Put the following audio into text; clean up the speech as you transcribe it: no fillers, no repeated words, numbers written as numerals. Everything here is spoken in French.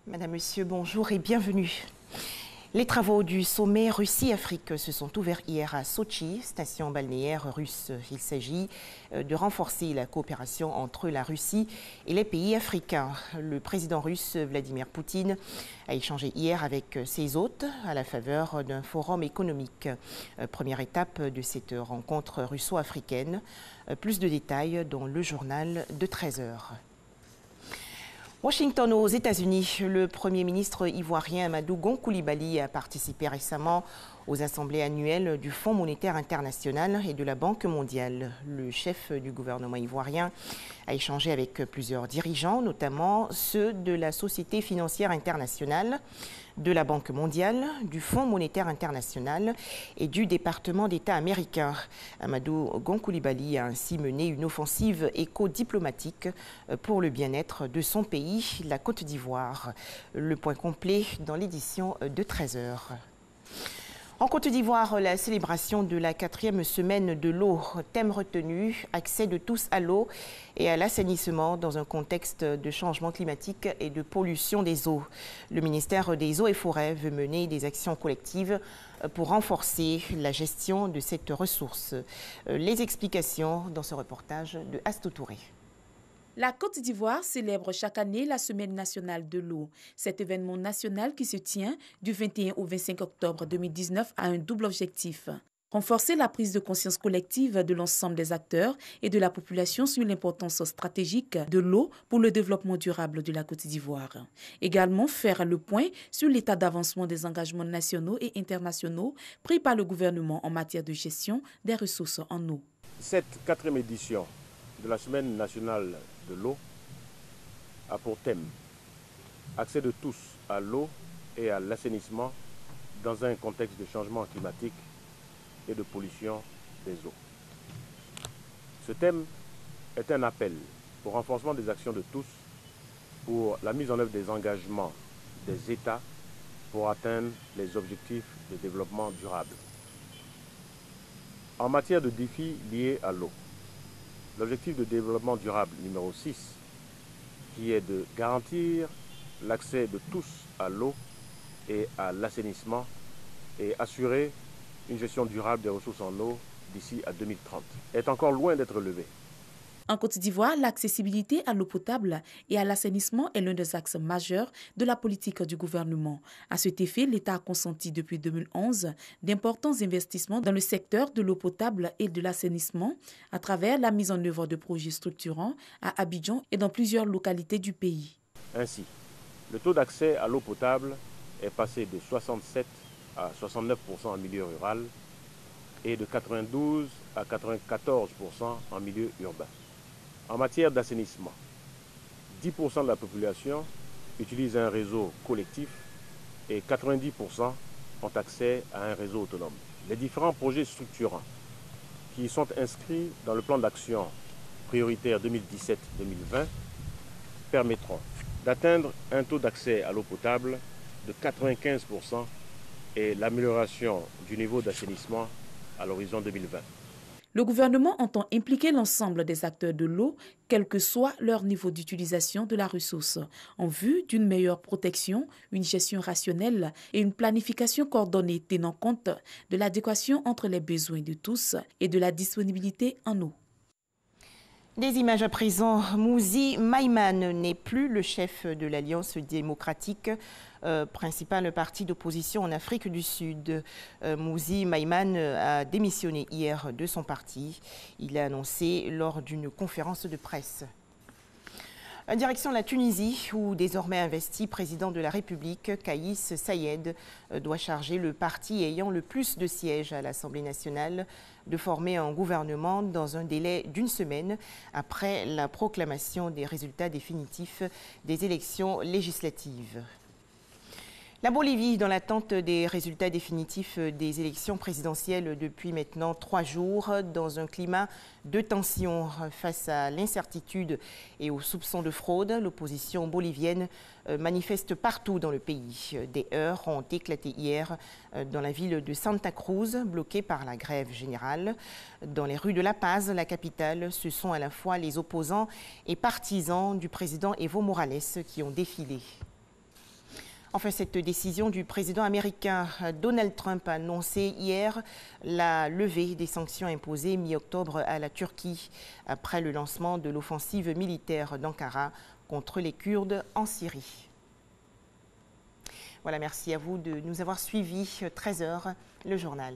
Madame, Monsieur, bonjour et bienvenue. Les travaux du sommet Russie-Afrique se sont ouverts hier à Sotchi, station balnéaire russe. Il s'agit de renforcer la coopération entre la Russie et les pays africains. Le président russe Vladimir Poutine a échangé hier avec ses hôtes à la faveur d'un forum économique. Première étape de cette rencontre russo-africaine. Plus de détails dans le journal de 13 h. Washington, aux États-Unis, le Premier ministre ivoirien Amadou Gon Coulibaly a participé récemment aux assemblées annuelles du Fonds monétaire international et de la Banque mondiale. Le chef du gouvernement ivoirien a échangé avec plusieurs dirigeants, notamment ceux de la Société financière internationale, de la Banque mondiale, du Fonds monétaire international et du département d'État américain. Amadou Gon Coulibaly a ainsi mené une offensive éco-diplomatique pour le bien-être de son pays, la Côte d'Ivoire. Le point complet dans l'édition de 13 h. En Côte d'Ivoire, la célébration de la 4e semaine de l'eau. Thème retenu, accès de tous à l'eau et à l'assainissement dans un contexte de changement climatique et de pollution des eaux. Le ministère des Eaux et Forêts veut mener des actions collectives pour renforcer la gestion de cette ressource. Les explications dans ce reportage de Astou Touré. La Côte d'Ivoire célèbre chaque année la Semaine nationale de l'eau. Cet événement national qui se tient du 21 au 25 octobre 2019 a un double objectif. Renforcer la prise de conscience collective de l'ensemble des acteurs et de la population sur l'importance stratégique de l'eau pour le développement durable de la Côte d'Ivoire. Également faire le point sur l'état d'avancement des engagements nationaux et internationaux pris par le gouvernement en matière de gestion des ressources en eau. Cette 4e édition de la Semaine nationale de l'eau a pour thème accès de tous à l'eau et à l'assainissement dans un contexte de changement climatique et de pollution des eaux. Ce thème est un appel au renforcement des actions de tous pour la mise en œuvre des engagements des États pour atteindre les objectifs de développement durable. En matière de défis liés à l'eau, l'objectif de développement durable numéro 6, qui est de garantir l'accès de tous à l'eau et à l'assainissement et assurer une gestion durable des ressources en eau d'ici à 2030, est encore loin d'être relevé. En Côte d'Ivoire, l'accessibilité à l'eau potable et à l'assainissement est l'un des axes majeurs de la politique du gouvernement. À cet effet, l'État a consenti depuis 2011 d'importants investissements dans le secteur de l'eau potable et de l'assainissement à travers la mise en œuvre de projets structurants à Abidjan et dans plusieurs localités du pays. Ainsi, le taux d'accès à l'eau potable est passé de 67 à 69% en milieu rural et de 92 à 94% en milieu urbain. En matière d'assainissement, 10% de la population utilise un réseau collectif et 90% ont accès à un réseau autonome. Les différents projets structurants qui sont inscrits dans le plan d'action prioritaire 2017-2020 permettront d'atteindre un taux d'accès à l'eau potable de 95% et l'amélioration du niveau d'assainissement à l'horizon 2020. Le gouvernement entend impliquer l'ensemble des acteurs de l'eau, quel que soit leur niveau d'utilisation de la ressource, en vue d'une meilleure protection, une gestion rationnelle et une planification coordonnée tenant compte de l'adéquation entre les besoins de tous et de la disponibilité en eau. Des images à présent. Mouzi Maïman n'est plus le chef de l'Alliance démocratique, principal parti d'opposition en Afrique du Sud. Mouzi Maïman a démissionné hier de son parti. Il l'a annoncé lors d'une conférence de presse. Direction la Tunisie, où désormais investi président de la République, Kais Saied doit charger le parti ayant le plus de sièges à l'Assemblée nationale de former un gouvernement dans un délai d'une semaine après la proclamation des résultats définitifs des élections législatives. La Bolivie, dans l'attente des résultats définitifs des élections présidentielles depuis maintenant 3 jours, dans un climat de tension face à l'incertitude et aux soupçons de fraude, l'opposition bolivienne manifeste partout dans le pays. Des heurts ont éclaté hier dans la ville de Santa Cruz, bloquée par la grève générale. Dans les rues de La Paz, la capitale, ce sont à la fois les opposants et partisans du président Evo Morales qui ont défilé. Enfin, cette décision du président américain Donald Trump a annoncé hier la levée des sanctions imposées mi-octobre à la Turquie après le lancement de l'offensive militaire d'Ankara contre les Kurdes en Syrie. Voilà, merci à vous de nous avoir suivis. 13h, le journal.